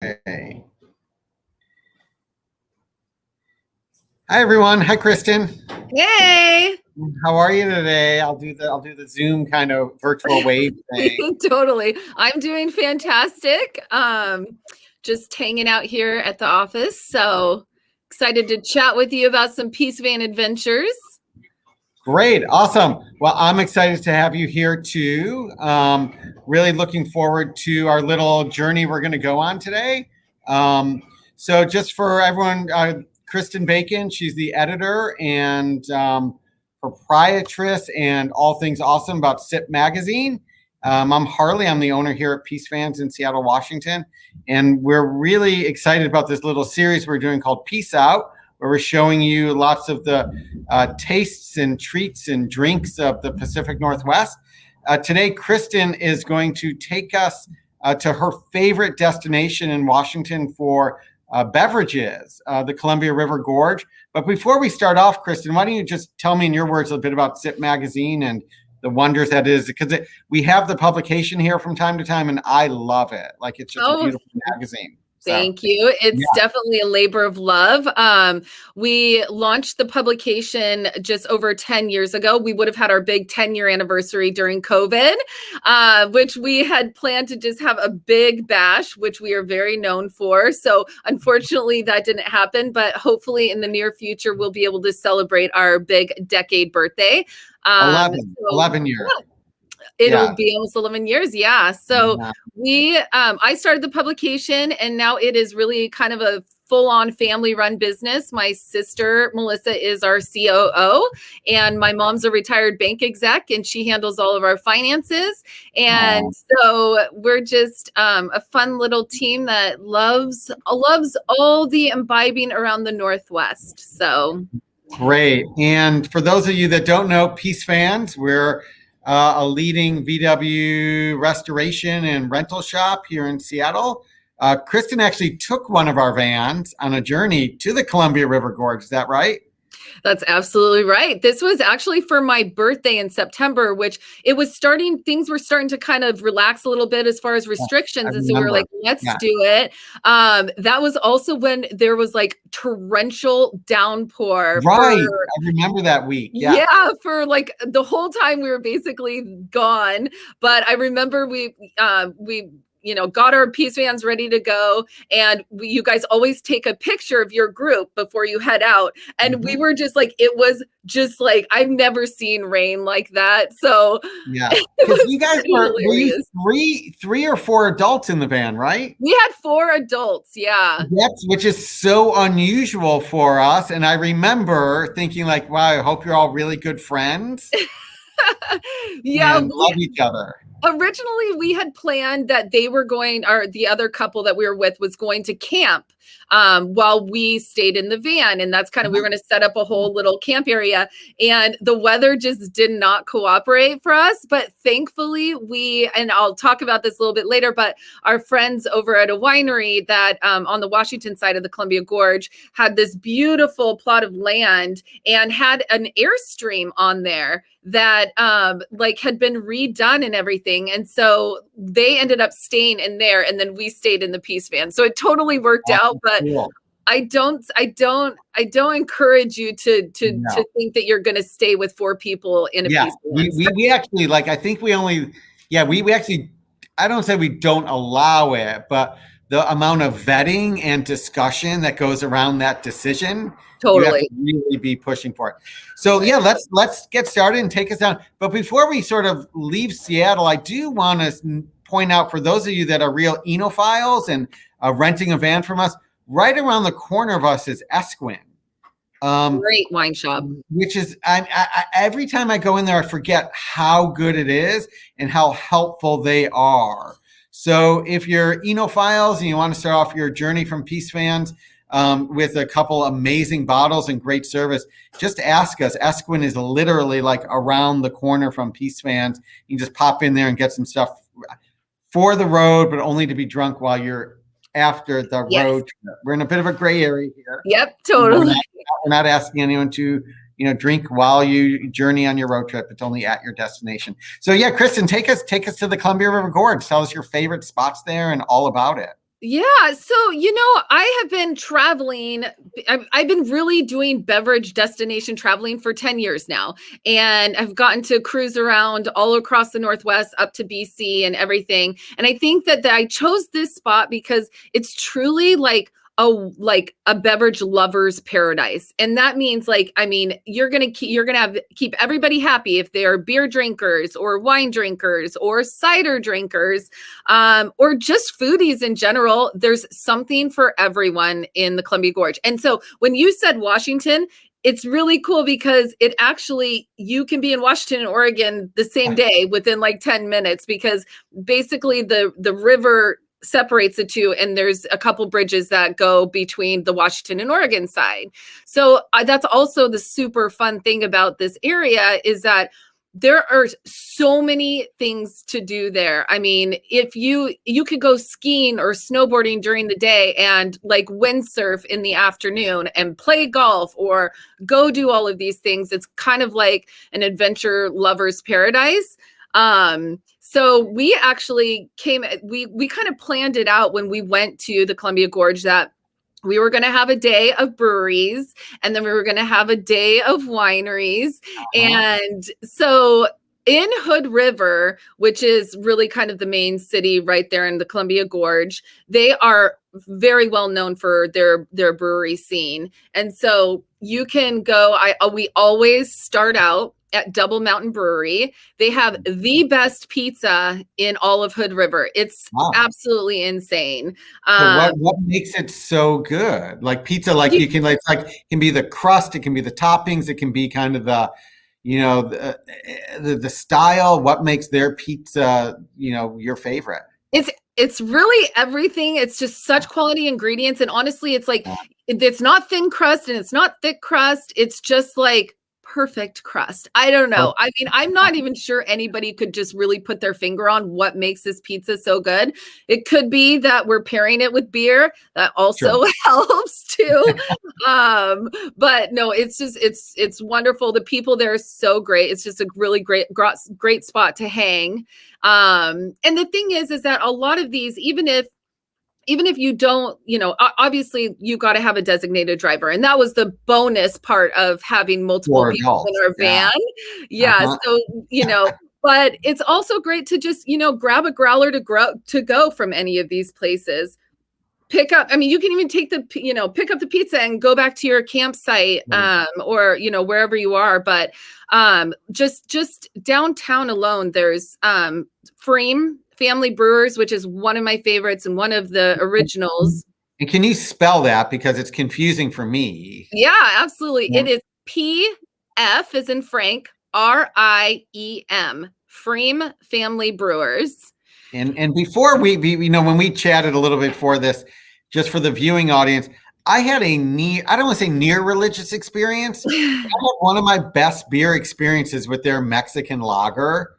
Okay. Hi everyone. Hi Kristin. Hey. How are you today? I'll do the Zoom kind of virtual wave thing. Totally. I'm doing fantastic. Just hanging out here at the office. So excited to chat with you about some Peace Van adventures. Great. Awesome. Well, I'm excited to have you here too. Really looking forward to our little journey we're going to go on today. So just for everyone, Kristin Bacon, she's the editor and proprietress and all things awesome about Sip Magazine. I'm Harley. I'm the owner here at Peace Fans in Seattle, Washington. And we're really excited about this little series we're doing called Peace Out, where we're showing you lots of the tastes and treats and drinks of the Pacific Northwest. Today, Kristin is going to take us to her favorite destination in Washington for beverages, the Columbia River Gorge. But before we start off, Kristin, why don't you just tell me in your words a bit about Sip Magazine and the wonders that is, because we have the publication here from time to time, and I love it. Like, it's just a beautiful magazine. Thank you. It's definitely a labor of love. We launched the publication just over 10 years ago. We would have had our big 10-year anniversary during COVID, which we had planned to just have a big bash, which we are very known for. So unfortunately, that didn't happen. But hopefully in the near future, we'll be able to celebrate our big decade birthday. 11 years. Yeah. It'll be almost 11 years. Yeah. So I started the publication, and now it is really kind of a full-on family-run business. My sister, Melissa, is our COO, and my mom's a retired bank exec, and she handles all of our finances. And so we're just a fun little team that loves all the imbibing around the Northwest. So great. And for those of you that don't know, Peace Fans, we're a leading VW restoration and rental shop here in Seattle. Kristin actually took one of our vans on a journey to the Columbia River Gorge. Is that right? That's absolutely right. This was actually for my birthday in September, which things were starting to kind of relax a little bit as far as restrictions. And so we were like, let's do it. That was also when there was like torrential downpour. Right. I remember that week. Yeah. For like the whole time we were basically gone. But I remember we got our Peace Vans ready to go. And you guys always take a picture of your group before you head out. And we were just like, it was just like, I've never seen rain like that. So yeah, because you guys were three or four adults in the van, right? We had 4 adults. Yeah. Which is so unusual for us. And I remember thinking like, wow, I hope you're all really good friends. And love each other. Originally, we had planned that the other couple that we were with was going to camp while we stayed in the van. And that's we were going to set up a whole little camp area. And the weather just did not cooperate for us. But thankfully, and I'll talk about this a little bit later, but our friends over at a winery that on the Washington side of the Columbia Gorge had this beautiful plot of land and had an Airstream on there that had been redone and everything. And so they ended up staying in there, and then we stayed in the Peace Van. So it totally worked out, but cool. I don't encourage you to think that you're going to stay with 4 people in a Peace Van. We actually I think we actually, I don't say we don't allow it, but the amount of vetting and discussion that goes around that decision, totally, you have to really be pushing for it. So let's get started and take us down. But before we sort of leave Seattle, I do want to point out for those of you that are real enophiles and renting a van from us, right around the corner of us is Esquin. Great wine shop. Which is, I every time I go in there, I forget how good it is and how helpful they are. So if you're enophiles and you want to start off your journey from Peace Fans with a couple amazing bottles and great service, just ask us. Esquin is literally like around the corner from Peace Fans. You can just pop in there and get some stuff for the road, but only to be drunk while you're after the road trip. We're in a bit of a gray area here. Yep, totally. We're not asking anyone to drink while you journey on your road trip. It's only at your destination. So yeah, Kristin, take us to the Columbia River Gorge. Tell us your favorite spots there and all about it. Yeah. So, I have been traveling. I've been really doing beverage destination traveling for 10 years now. And I've gotten to cruise around all across the Northwest up to BC and everything. And I think that I chose this spot because it's truly like a beverage lover's paradise. And that means you're going to keep everybody happy if they are beer drinkers or wine drinkers or cider drinkers, or just foodies in general. There's something for everyone in the Columbia Gorge. And so when you said Washington, it's really cool because you can be in Washington and Oregon the same day within like 10 minutes, because basically the river separates the two, and there's a couple bridges that go between the Washington and Oregon side. So that's also the super fun thing about this area, is that there are so many things to do there. I mean, if you could go skiing or snowboarding during the day and like windsurf in the afternoon and play golf or go do all of these things. It's kind of like an adventure lover's paradise. So we actually we kind of planned it out when we went to the Columbia Gorge, that we were going to have a day of breweries, and then we were going to have a day of wineries. And so in Hood River, which is really kind of the main city right there in the Columbia Gorge, they are very well known for their brewery scene. And so you can go, we always start out at Double Mountain Brewery. They have the best pizza in all of Hood River. It's absolutely insane. So what makes it so good? Like pizza, like you can like, it can be the crust, it can be the toppings, it can be kind of the, the style. What makes their pizza, your favorite? It's really everything. It's just such quality ingredients. And honestly, it's like, it's not thin crust and it's not thick crust. It's just like perfect crust. I don't know. I mean, I'm not even sure anybody could just really put their finger on what makes this pizza so good. It could be that we're pairing it with beer. That also helps too. But no, it's just, it's wonderful. The people there are so great. It's just a really great spot to hang. And the thing is that a lot of these, even if you don't, obviously you got to have a designated driver. And that was the bonus part of having multiple people in our van. So, but it's also great to just, grab a growler to go from any of these places. You can even take pick up the pizza and go back to your campsite, or, wherever you are. But just downtown alone, there's Freem Family Brewers, which is one of my favorites and one of the originals. And can you spell that, because it's confusing for me? Yeah, absolutely. Yeah. It is PF as in Frank, RIEM, Freem Family Brewers. And before we when we chatted a little bit before this, just for the viewing audience, I had I don't want to say near religious experience. I had one of my best beer experiences with their Mexican lager.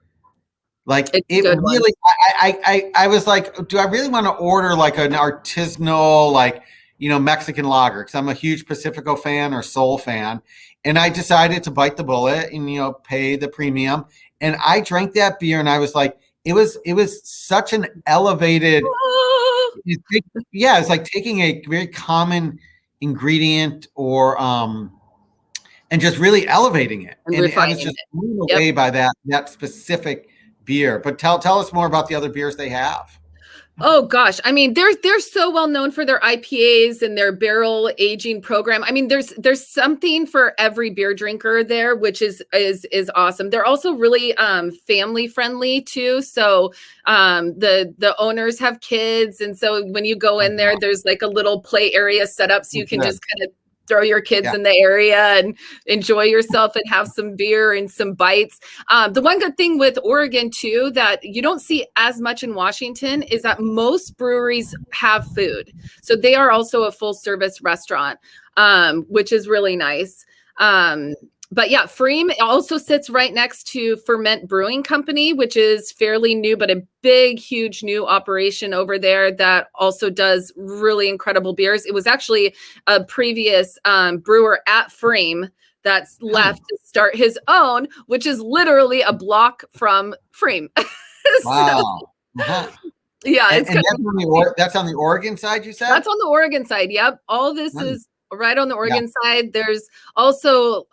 Like it really, I was like, do I really want to order like an artisanal, Mexican lager? Because I'm a huge Pacifico fan or Sol fan. And I decided to bite the bullet and, pay the premium. And I drank that beer and I was like, it was such an elevated, it's like taking a very common ingredient or, and just really elevating it. And I was just blown away by that specific beer. But tell us more about the other beers they have. Oh gosh, I mean, they're so well known for their IPAs and their barrel aging program. I mean, there's something for every beer drinker there, which is awesome. They're also really family friendly too. So the owners have kids, and so when you go in there, there's like a little play area set up, so you can just kind of throw your kids in the area and enjoy yourself and have some beer and some bites. The one good thing with Oregon too, that you don't see as much in Washington, is that most breweries have food. So they are also a full service restaurant, which is really nice. But yeah, Freem also sits right next to Ferment Brewing Company, which is fairly new, but a big, huge new operation over there that also does really incredible beers. It was actually a previous brewer at Freem that's left to start his own, which is literally a block from Freem. Wow. Yeah, it's And kind of that's on the Oregon side, you said? That's on the Oregon side. Yep. All this Nice. is right on the Oregon side. There's also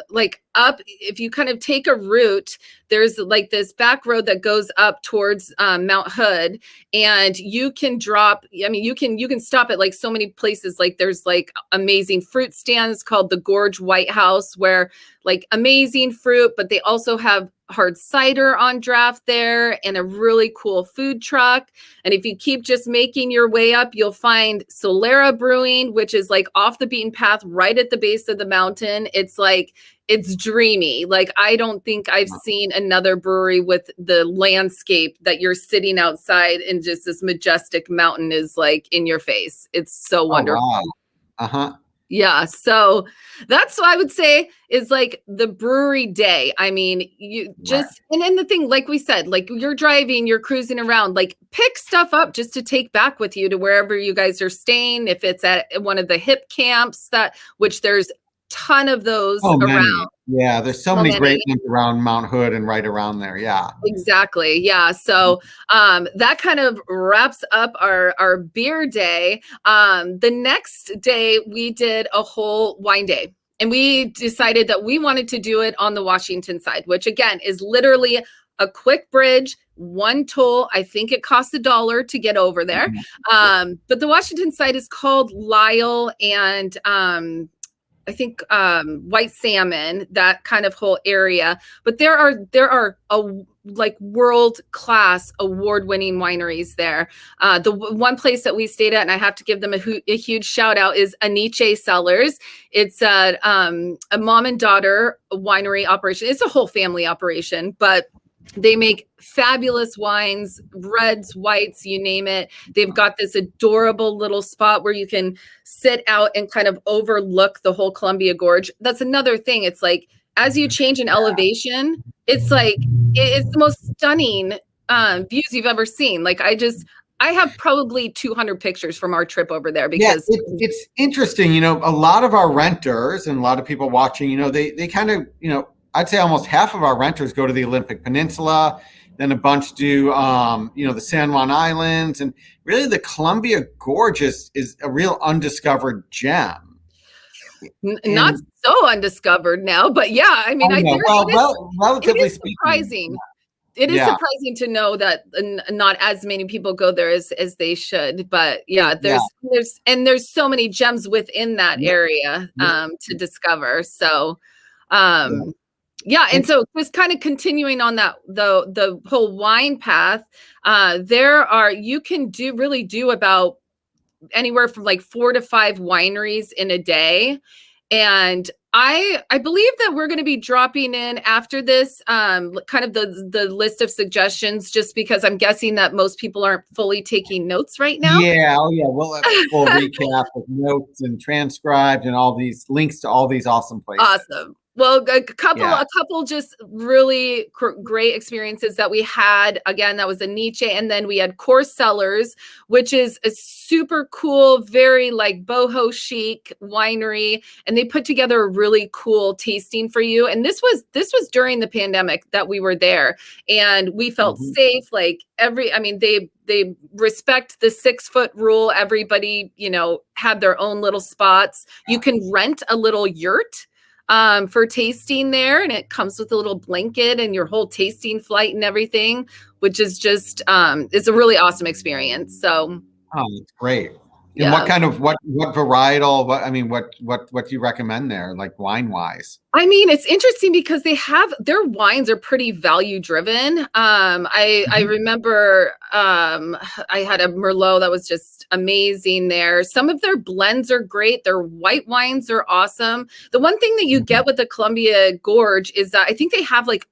like up, if you kind of take a route, there's like this back road that goes up towards Mount Hood, and you can drop, I mean, you can stop at like so many places. Like there's like amazing fruit stands called the Gorge White House, where like amazing fruit, but they also have hard cider on draft there and a really cool food truck. And if you keep just making your way up, you'll find Solera Brewing, which is like off the beaten path right at the base of the mountain. It's like, it's dreamy. Like, I don't think I've seen another brewery with the landscape that you're sitting outside and just this majestic mountain is like in your face. It's so wonderful. Oh, wow. Uh-huh. Yeah. So that's what I would say is like the brewery day. I mean, you just, and then the thing, like we said, like you're driving, you're cruising around, like pick stuff up just to take back with you to wherever you guys are staying. If it's at one of the hip camps which there's ton of those around. Yeah, there's so many great things around Mount Hood and right around there. Yeah, exactly. Yeah. So that kind of wraps up our beer day. The next day we did a whole wine day, and we decided that we wanted to do it on the Washington side, which again is literally a quick bridge, one toll. I think it costs $1 to get over there. But the Washington side is called Lyle and I think White Salmon, that kind of whole area. But there are like world-class award-winning wineries there. The one place that we stayed at, and I have to give them a huge shout out, is Aniche Sellers. It's a mom and daughter winery operation. It's a whole family operation, but they make fabulous wines, reds, whites, you name it. They've got this adorable little spot where you can sit out and kind of overlook the whole Columbia Gorge. That's another thing. It's like, as you change in elevation, it's like, it's the most stunning views you've ever seen. Like I have probably 200 pictures from our trip over there because it's interesting. You know, a lot of our renters and a lot of people watching, you know, they kind of, you know, I'd say almost half of our renters go to the Olympic Peninsula, then a bunch do, you know, the San Juan Islands, and really the Columbia Gorge is a real undiscovered gem. Not so undiscovered now, but yeah, I mean, relatively speaking, surprising. It is surprising to know that not as many people go there as they should, but yeah, there's so many gems within that area to discover. So, yeah, and so just kind of continuing on that the whole wine path, you can really do about anywhere from like 4 to 5 wineries in a day. And I believe that we're going to be dropping in after this kind of the list of suggestions, just because I'm guessing that most people aren't fully taking notes right now. Yeah, we'll have a full recap with notes and transcribed and all these links to all these awesome places. Awesome. Well, a couple just really great experiences that we had. Again, that was Aniche, and then we had Orcas Cellars, which is a super cool, very like boho chic winery, and they put together a really cool tasting for you. And this was during the pandemic that we were there, and we felt safe. Like they respect the 6-foot rule. Everybody, you know, had their own little spots. You can rent a little yurt for tasting there, and it comes with a little blanket and your whole tasting flight and everything, which is just it's a really awesome experience. So it's great. And what kind of what varietal, what do you recommend there, like wine wise? I mean, it's interesting because their wines are pretty value driven. I remember I had a Merlot that was just amazing there. Some of their blends are great. Their white wines are awesome. The one thing that you get with the Columbia Gorge is that I think they have like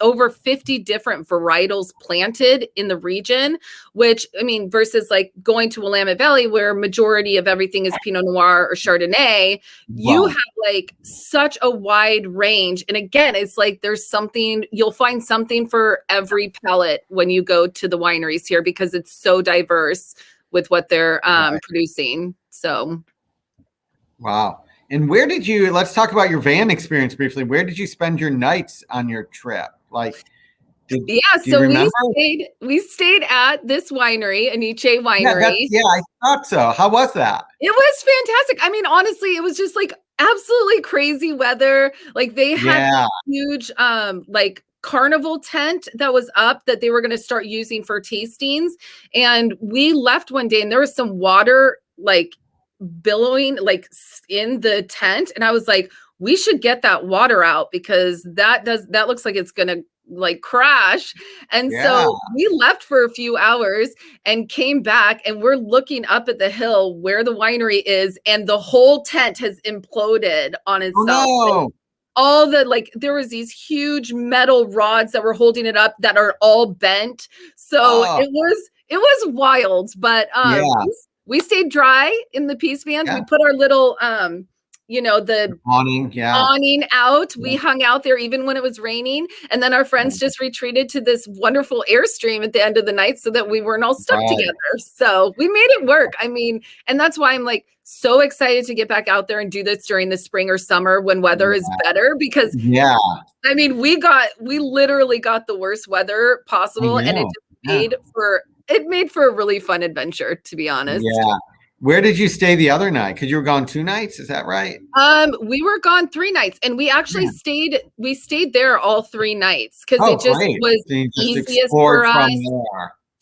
over 50 different varietals planted in the region, which, I mean, versus like going to Willamette Valley where majority of everything is Pinot Noir or Chardonnay, you have like such a wide range. And again, it's like you'll find something for every palate when you go to the wineries here, because it's so diverse with what they're producing. So. Wow. And let's talk about your van experience briefly. Where did you spend your nights on your trip? Like, Do you So remember? we stayed at this winery, Aniche Winery. I thought so. How was that? It was fantastic. I mean, honestly, it was just like absolutely crazy weather. Like they had Yeah. huge like carnival tent that was up that they were going to start using for tastings. And we left one day and there was some water like billowing like in the tent. And I was like, we should get that water out because that looks like it's gonna like crash. And Yeah. so we left for a few hours and came back and we're looking up at the hill where the winery is, and the whole tent has imploded on itself. Oh, no. All the like there was these huge metal rods that were holding it up that are all bent. So it was wild, but we stayed dry in the Peace Vans. We put our little the awning out. We hung out there even when it was raining. And then our friends just retreated to this wonderful Airstream at the end of the night so that we weren't all stuck together. So we made it work. I mean, and that's why I'm like so excited to get back out there and do this during the spring or summer when weather is better, because I mean, we literally got the worst weather possible, and it just made for a really fun adventure, to be honest. Yeah. Where did you stay the other night? Because you were gone 2 nights, is that right? We were gone 3 nights, and we actually stayed there all 3 nights because it just was easiest for us.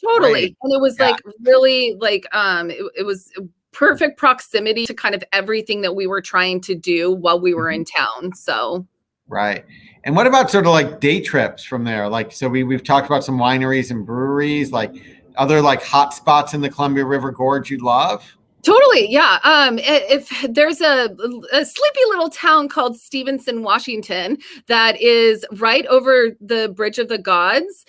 Totally. Great. And it was like really like it was perfect proximity to kind of everything that we were trying to do while we were in town. So right. And what about sort of like day trips from there? Like, so we've talked about some wineries and breweries, like other like hot spots in the Columbia River Gorge you love? Totally. Yeah. If there's a sleepy little town called Stevenson, Washington, that is right over the Bridge of the Gods,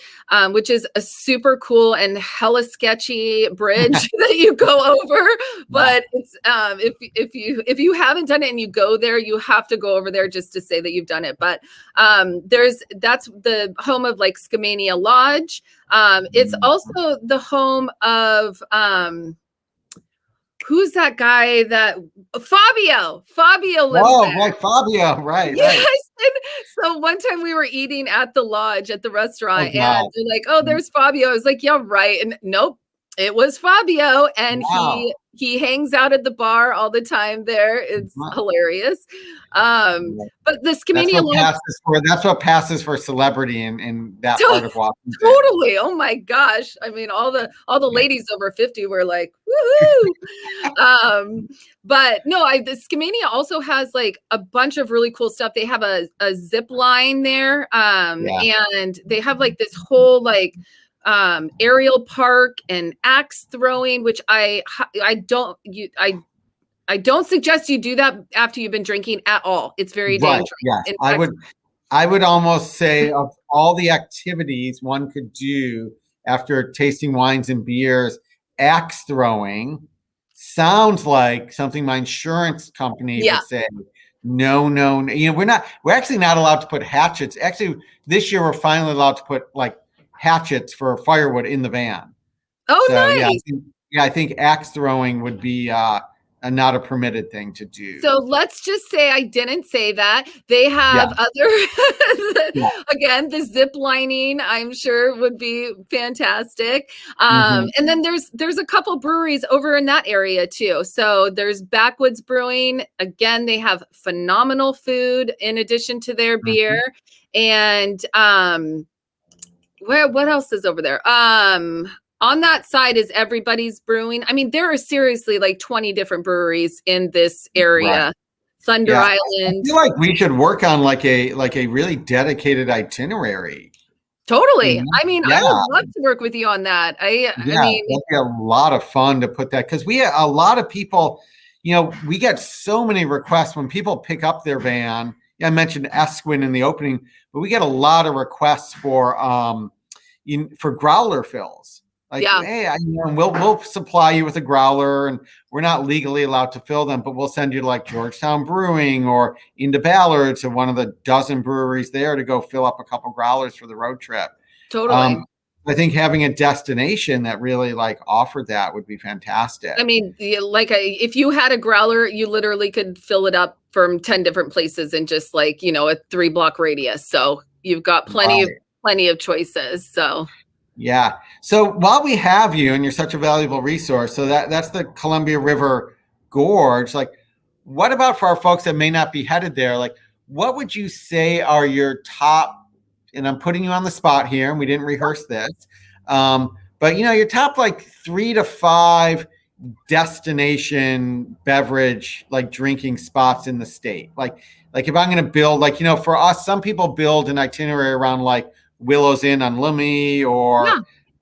which is a super cool and hella sketchy bridge that you go over. But it's if you haven't done it and you go there, you have to go over there just to say that you've done it. But that's the home of like Skamania Lodge. It's also the home of who's that guy that Fabio lives there. Right, Fabio, right. Yes. Right. And so one time we were eating at the lodge at the restaurant, and they're like, "Oh, there's Fabio." I was like, "Yeah, right." And nope, it was Fabio, and he hangs out at the bar all the time there. It's hilarious. But the Skamania that's what passes for celebrity in that part of Washington. Totally. Oh my gosh. I mean, all the ladies over 50 were like, woohoo. But no, the Skamania also has like a bunch of really cool stuff. They have a zip line there. And they have like this whole like aerial park and axe throwing, which I don't suggest you do that after you've been drinking at all. It's very dangerous. Yes. I would almost say of all the activities one could do after tasting wines and beers, axe throwing sounds like something my insurance company would say. No. We're actually not allowed to put hatchets. Actually, this year we're finally allowed to put like hatchets for firewood in the van. Oh, so, nice. I think axe throwing would be not a permitted thing to do. So let's just say I didn't say that. They have other, again, the zip lining, I'm sure would be fantastic. And then there's a couple breweries over in that area too. So there's Backwoods Brewing. Again, they have phenomenal food in addition to their beer. And what else is over there? On that side is Everybody's Brewing. I mean, there are seriously like 20 different breweries in this area. Thunder Island. I feel like we should work on like a really dedicated itinerary. Totally. I mean, I would love to work with you on that. I mean, it'd be a lot of fun to put that, because a lot of people, we get so many requests when people pick up their van. I mentioned Esquin in the opening, but we get a lot of requests for growler fills. Like, hey, we'll supply you with a growler, and we're not legally allowed to fill them, but we'll send you to like Georgetown Brewing or into Ballard to one of the dozen breweries there to go fill up a couple growlers for the road trip. Totally. I think having a destination that really like offered that would be fantastic. I mean, if you had a growler, you literally could fill it up from 10 different places in just like, a 3-block radius. So you've got plenty plenty of choices. So. Yeah. So while we have you and you're such a valuable resource, so that's the Columbia River Gorge. Like, what about for our folks that may not be headed there? Like, what would you say are your top, and I'm putting you on the spot here and we didn't rehearse this, but your top like 3 to 5 destination beverage, like drinking spots in the state. Like if I'm going to build, like, for us, some people build an itinerary around like Willow's Inn on Lummi or,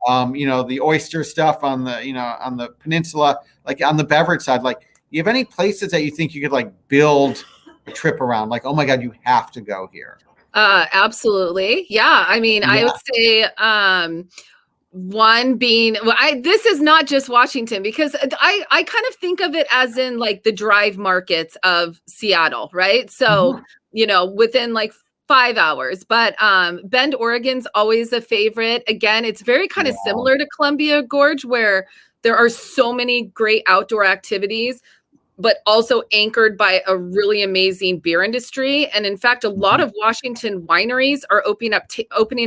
the oyster stuff on the, on the peninsula, like on the beverage side. Like, do you have any places that you think you could like build a trip around? Like, oh my God, you have to go here. Absolutely. Yeah. I mean, I would say, one being, this is not just Washington, because I kind of think of it as in like the drive markets of Seattle, right? So, within like 5 hours, but Bend, Oregon's always a favorite. Again, it's very kind of similar to Columbia Gorge, where there are so many great outdoor activities, but also anchored by a really amazing beer industry. And in fact, a lot of Washington wineries are opening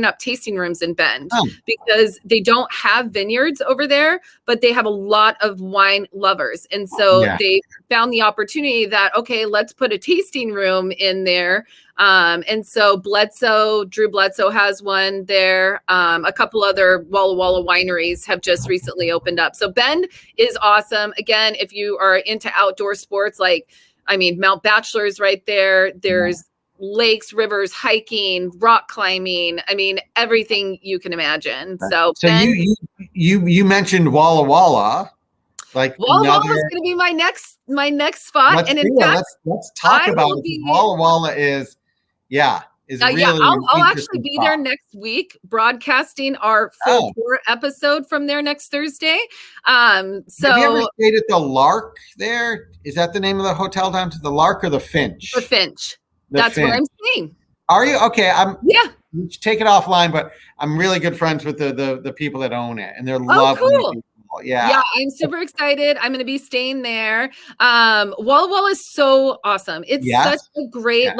up tasting rooms in Bend because they don't have vineyards over there, but they have a lot of wine lovers. And so they found the opportunity that, okay, let's put a tasting room in there. And so Drew Bledsoe has one there. A couple other Walla Walla wineries have just recently opened up. So Bend is awesome. Again, if you are into outdoor sports, Mount Bachelor is right there. There's lakes, rivers, hiking, rock climbing. I mean, everything you can imagine. So Bend, you mentioned Walla Walla. Like Walla Walla is going to be my next spot. And in fact, let's talk about it. Walla Walla is really I'll actually be there next week, broadcasting our full tour episode from there next Thursday. Have you ever stayed at the Lark there? Is that the name of the hotel down to the Lark or the Finch? The Finch. That's where I'm staying. Are you? Okay. Take it offline, but I'm really good friends with the people that own it, and they're lovely people. Yeah, I'm super excited. I'm going to be staying there. Walla Walla is so awesome. It's such a great,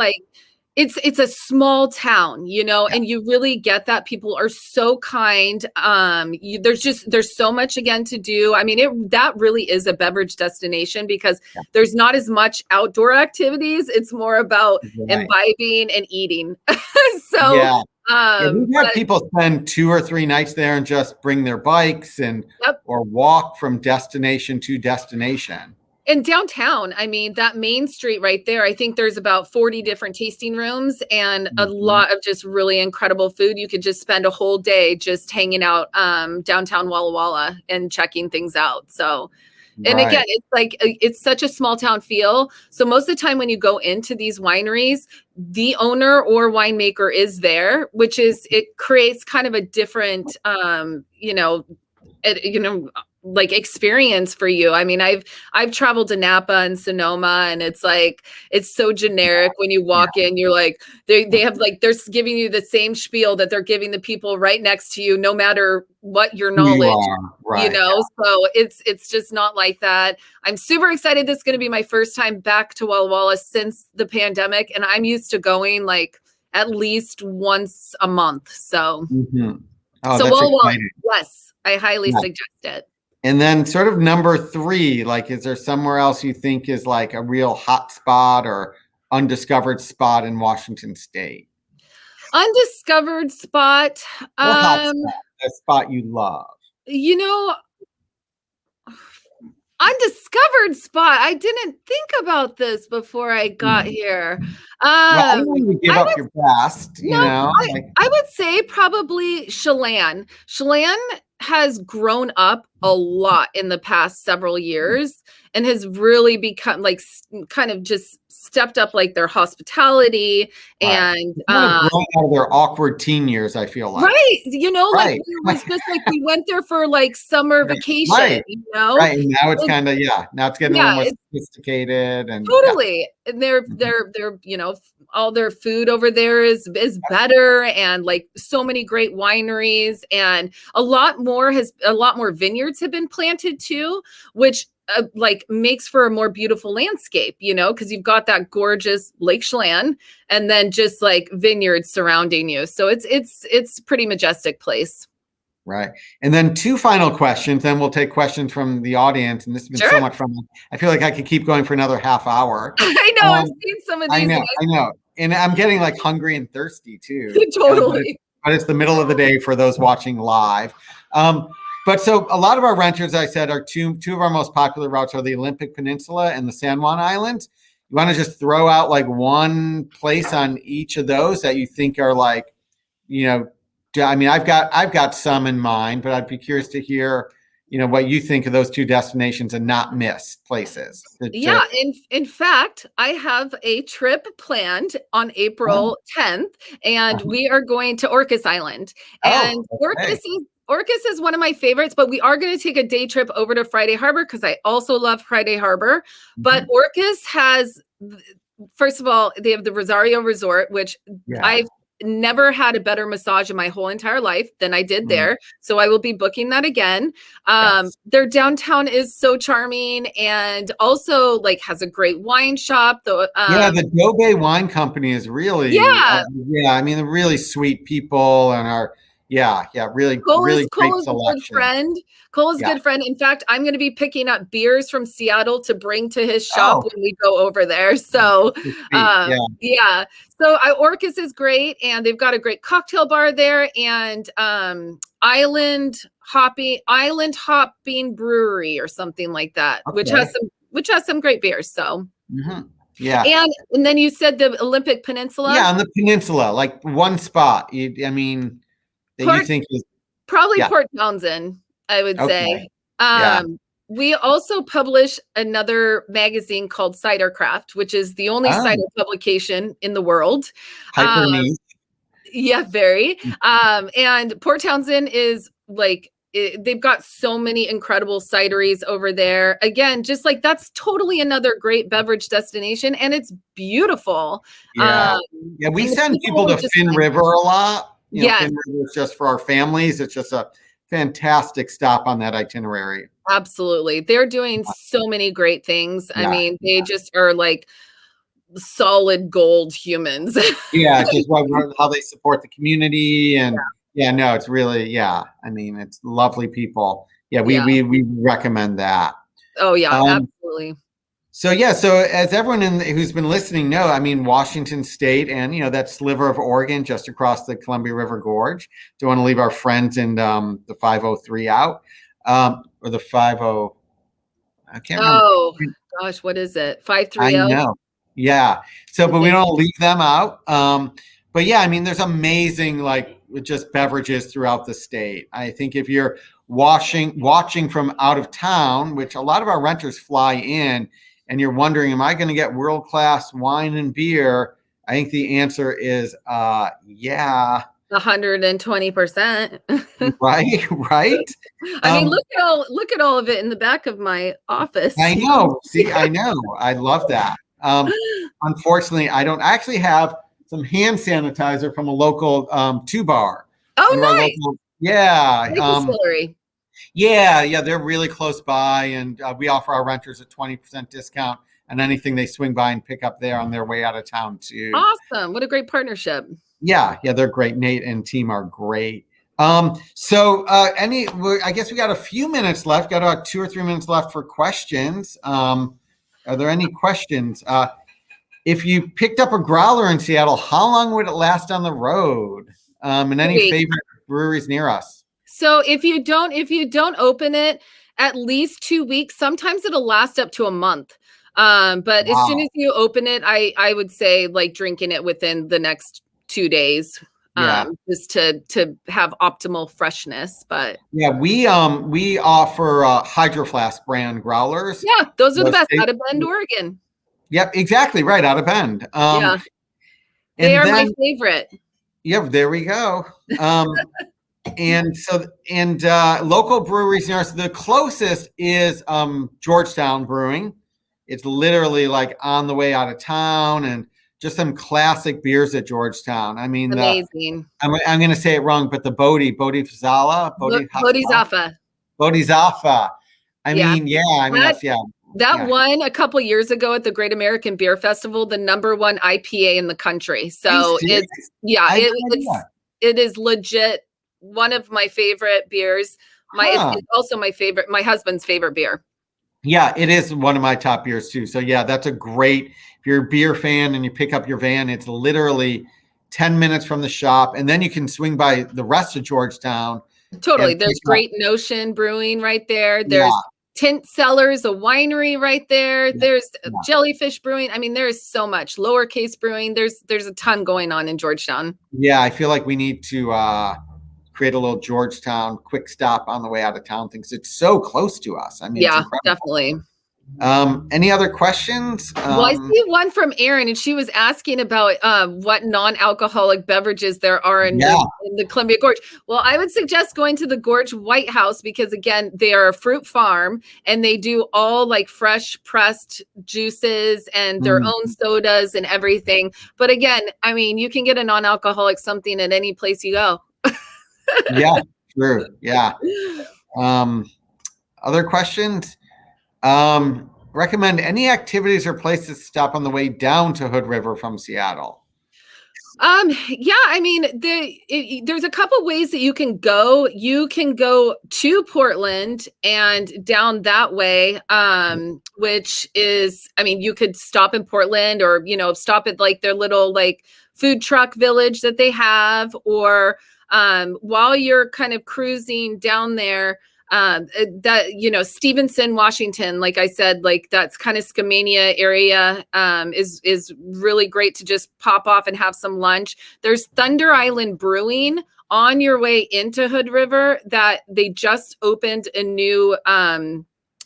it's a small town, and you really get that. People are so kind. There's so much again to do. I mean, that really is a beverage destination because there's not as much outdoor activities. It's more about imbibing and eating. We've had people spend 2 or 3 nights there and just bring their bikes or walk from destination to destination. And downtown, I mean, that main street right there, I think there's about 40 different tasting rooms and a lot of just really incredible food. You could just spend a whole day just hanging out downtown Walla Walla and checking things out. So, and again, it's like, it's such a small town feel. So most of the time when you go into these wineries, the owner or winemaker is there, it creates kind of a different, experience for you. I mean, I've traveled to Napa and Sonoma, and it's so generic. When you walk in, you're like, they have they're giving you the same spiel that they're giving the people right next to you, no matter what your knowledge, so it's just not like that. I'm super excited. This is going to be my first time back to Walla Walla since the pandemic. And I'm used to going at least once a month. So, so Walla Walla, yes, I highly suggest it. And then sort of number 3, is there somewhere else you think is a real hot spot or undiscovered spot in Washington State? Undiscovered spot. Hot spot, a spot you love. Undiscovered spot. I didn't think about this before I got here. I don't want you to give up your best, I would say probably Chelan. Chelan has grown up a lot in the past several years and has really become kind of just stepped up their hospitality and grown out of their awkward teen years, I feel like. It was just we went there for summer vacation, Right, and now it's kind of now it's getting a little more sophisticated and totally. And they're all their food over there is better, and so many great wineries, and a lot more vineyards have been planted too, which like makes for a more beautiful landscape, because you've got that gorgeous Lake Chelan and then just like vineyards surrounding you. So it's pretty majestic place. Right. And then 2 final questions, then we'll take questions from the audience. And this has been so much fun. I feel like I could keep going for another half hour. I know. I've seen some of these. I know. And I'm getting like hungry and thirsty too. Totally. But it's the middle of the day for those watching live. But so a lot of our renters, I said, are two of our most popular routes are the Olympic Peninsula and the San Juan Islands. You want to just throw out like one place on each of those that you think are like, I mean, I've got some in mind, but I'd be curious to hear, what you think of those 2 destinations and not miss places. Yeah. In fact, I have a trip planned on April 10th, and we are going to Orcas Island. And Orcas is one of my favorites, but we are going to take a day trip over to Friday Harbor because I also love Friday Harbor. But Orcas has, first of all, they have the Rosario Resort, which I've never had a better massage in my whole entire life than I did there. So I will be booking that again. Their downtown is so charming and also like has a great wine shop. The Dobe Wine Company is really, I mean, they're really sweet people and are, really great selection. Cole is a good friend. In fact, I'm going to be picking up beers from Seattle to bring to his shop when we go over there. So, So Orcas is great, and they've got a great cocktail bar there, and Island Hopping Brewery or something like that, which has some great beers. So. Yeah. And then you said the Olympic Peninsula. Yeah, on the peninsula, like one spot. You think is probably Port Townsend, I would say. We also publish another magazine called Cidercraft, which is the only cider publication in the world. Hyper niche. Yeah, very. And Port Townsend is like, they've got so many incredible cideries over there. Again, just like that's totally another great beverage destination, and it's beautiful. We send people to Finn River a lot. Finn River is just for our families. It's just a fantastic stop on that itinerary. Absolutely. They're doing so many great things. I mean, they just are like solid gold humans. Just how they support the community and it's really, I mean, it's lovely people. We recommend that. Oh yeah, absolutely. So as everyone who's been listening know, I mean, Washington State and that sliver of Oregon just across the Columbia River Gorge. Don't want to leave our friends in the 503 out, or the 50. I can't remember. Oh gosh, what is it? 530. I know. Yeah. So, but we don't leave them out. But I mean, there's amazing like just beverages throughout the state. I think if you're watching from out of town, which a lot of our renters fly in, and you're wondering, am I going to get world-class wine and beer? I think the answer is, 120%. Right. I mean, look at all of it in the back of my office. I know. See, I know. I love that. Unfortunately, I don't actually have some hand sanitizer from a local 2-bar. Oh, nice. Distillery. They're really close by, and we offer our renters a 20% discount on anything they swing by and pick up there on their way out of town too. Awesome. What a great partnership. Yeah, they're great. Nate and team are great. I guess we got a few minutes left, got about 2 or 3 minutes left for questions. Are there any questions? If you picked up a growler in Seattle, how long would it last on the road? And any favorite breweries near us? So if you don't open it at least 2 weeks, sometimes it'll last up to a month. But as soon as you open it, I would say like drinking it within the next 2 days, just to have optimal freshness. But we offer Hydro Flask brand growlers. Yeah, those are the best out of Bend, Oregon. Yep, exactly right, out of Bend. They are my favorite. Yep, there we go. Local breweries near us, the closest is Georgetown Brewing. It's literally like on the way out of town, and just some classic beers at Georgetown. I mean, amazing. I'm going to say it wrong, but the Bodhisattva. I Yeah. mean, yeah, I mean, That, that's, yeah. that Yeah. won a couple years ago at the Great American Beer Festival, the #1 IPA in the country. Are you So serious? I had no idea. it is legit one of my favorite beers. Huh. It's also my husband's favorite beer. Yeah, it is one of my top beers too. So yeah, that's a great, if you're a beer fan and you pick up your van, it's literally 10 minutes from the shop. And then you can swing by the rest of Georgetown Totally. and There's pick up. Great Notion Brewing right there. There's Yeah. Tint Cellars, a winery right there. Yeah. There's Yeah. Jellyfish Brewing. I mean, there is so much. Lowercase Brewing. There's a ton going on in Georgetown. Yeah, I feel like we need to create a little Georgetown quick stop on the way out of town things. It's so close to us. I mean, it's Yeah, incredible. definitely. Any other questions? Well, I see one from Erin, and she was asking about what non-alcoholic beverages there are in the Columbia Gorge. Well, I would suggest going to the Gorge White House because, again, they are a fruit farm, and they do all like fresh pressed juices and their own sodas and everything. But again, I mean, you can get a non-alcoholic something at any place you go. Yeah, true. Yeah. Other questions? Recommend any activities or places to stop on the way down to Hood River from Seattle? Yeah, I mean, there's a couple ways that you can go. You can go to Portland and down that way, which is, I mean, you could stop in Portland or, stop at like their little like food truck village that they have, or while you're kind of cruising down there, Stevenson, Washington, like I said, like that's kind of Skamania area, is really great to just pop off and have some lunch. There's Thunder Island Brewing on your way into Hood River that they just opened a new,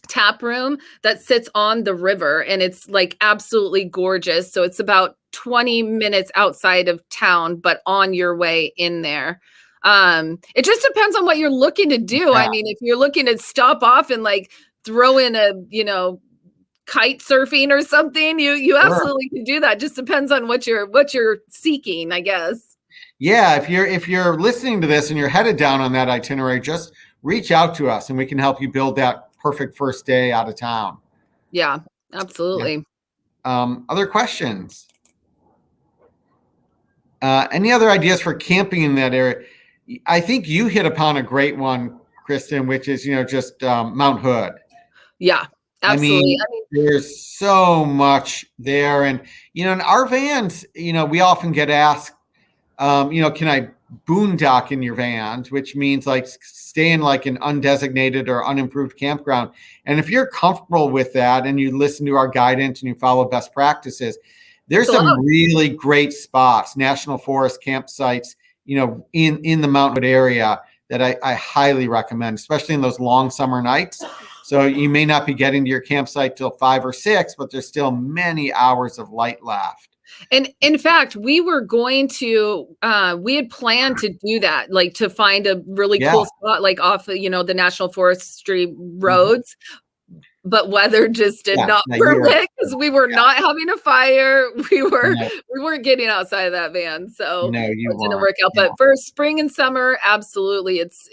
tap room that sits on the river, and it's like absolutely gorgeous. So it's about 20 minutes outside of town, but on your way in there. It just depends on what you're looking to do. Yeah. I mean, if you're looking to stop off and like throw in a, kite surfing or something, you absolutely can do that. Just depends on what you're seeking, I guess. Yeah, if you're listening to this and you're headed down on that itinerary, just reach out to us and we can help you build that perfect first day out of town. Yeah, absolutely. Yeah. Other questions? Any other ideas for camping in that area? I think you hit upon a great one, Kristin, which is, just Mount Hood. Yeah, absolutely. I mean, there's so much there. And, in our vans, we often get asked, can I boondock in your vans, which means like stay in like an undesignated or unimproved campground. And if you're comfortable with that and you listen to our guidance and you follow best practices, there's some really great spots, national forest campsites, in the Mount Hood area that I highly recommend, especially in those long summer nights. So you may not be getting to your campsite till 5 or 6, but there's still many hours of light left. And in fact, we had planned to do that, like to find a really cool spot, like off, the National Forestry roads. But weather just did not permit because we were not having a fire. We weren't getting outside of that van. So it didn't work out. But for spring and summer, absolutely. It's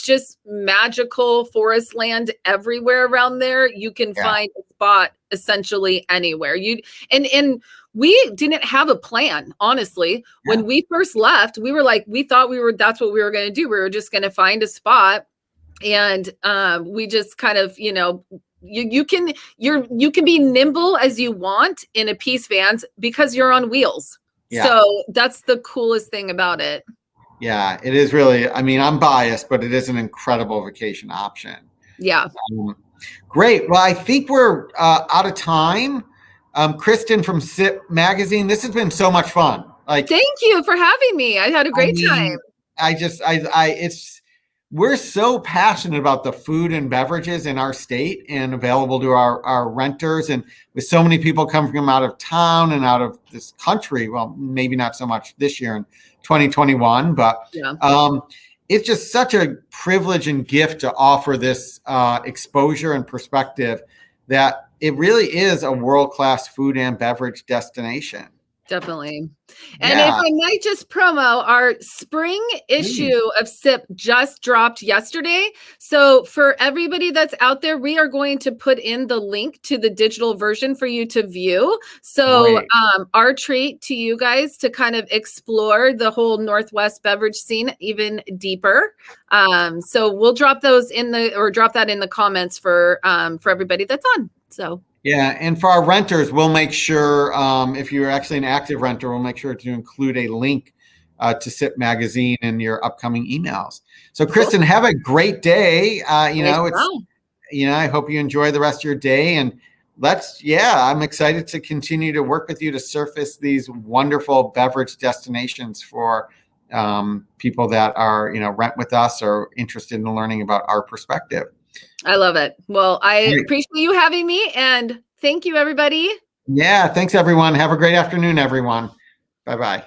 just magical forest land everywhere around there. You can find a spot essentially anywhere. And we didn't have a plan, honestly. When we first left, we were like, that's what we were going to do. We were just going to find a spot. And we just kind of, you can be nimble as you want in a Peace Vans because you're on wheels. Yeah. So that's the coolest thing about it. Yeah, it is really, I'm biased, but it is an incredible vacation option. Yeah. Great. Well, I think we're out of time. Kristin from Sip Magazine, this has been so much fun. Thank you for having me. I had a great time. We're so passionate about the food and beverages in our state and available to our renters. And with so many people coming from out of town and out of this country, well, maybe not so much this year in 2021, but it's just such a privilege and gift to offer this exposure and perspective that it really is a world-class food and beverage destination. Definitely. And if Yeah. I might just promo, our spring issue of SIP just dropped yesterday. So for everybody that's out there, we are going to put in the link to the digital version for you to view. So our treat to you guys to kind of explore the whole Northwest beverage scene even deeper. So we'll drop those drop that in the comments for everybody that's on. So. Yeah, and for our renters, we'll make sure, if you're actually an active renter, we'll make sure to include a link to SIP Magazine in your upcoming emails. So, Kristin, have a great day. I hope you enjoy the rest of your day. And I'm excited to continue to work with you to surface these wonderful beverage destinations for people that are, rent with us or interested in learning about our perspective. I love it. Well, I appreciate you having me, and thank you, everybody. Yeah, thanks, everyone. Have a great afternoon, everyone. Bye-bye.